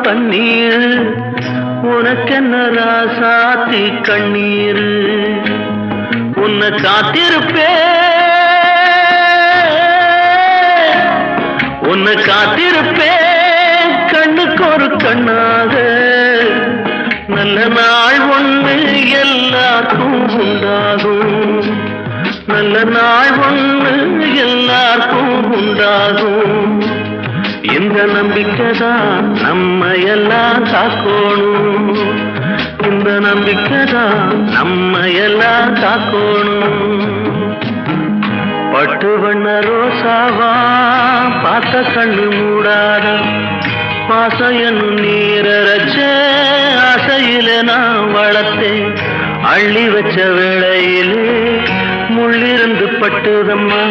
பன்னீர் உனக்கென்ன ராசாத்தி கண்ணீர் உன்னை காத்திருப்பே உன்னை காத்திருப்பே கண்ணுக்கு ஒரு கண்ணாக நல்ல நாள் ஒன்று எல்லாருக்கும் உண்டாகும் நல்ல நாள் ஒன்று எல்லாருக்கும் உண்டாகும் இந்த நம்பிக்கைதான் நம்ம எல்லாம் காக்கணும் இந்த நம்பிக்கைதான் நம்ம எல்லாம் காக்கணும் பட்டு வண்ண ரோசாவா பார்த்த கண்ணு மூடாத பாசம் என்னும் நீரச்ச ஆசையில நான் வளர்த்தேன் அள்ளி வச்ச வேளையிலே முள்ளிருந்து பட்டுதம்மா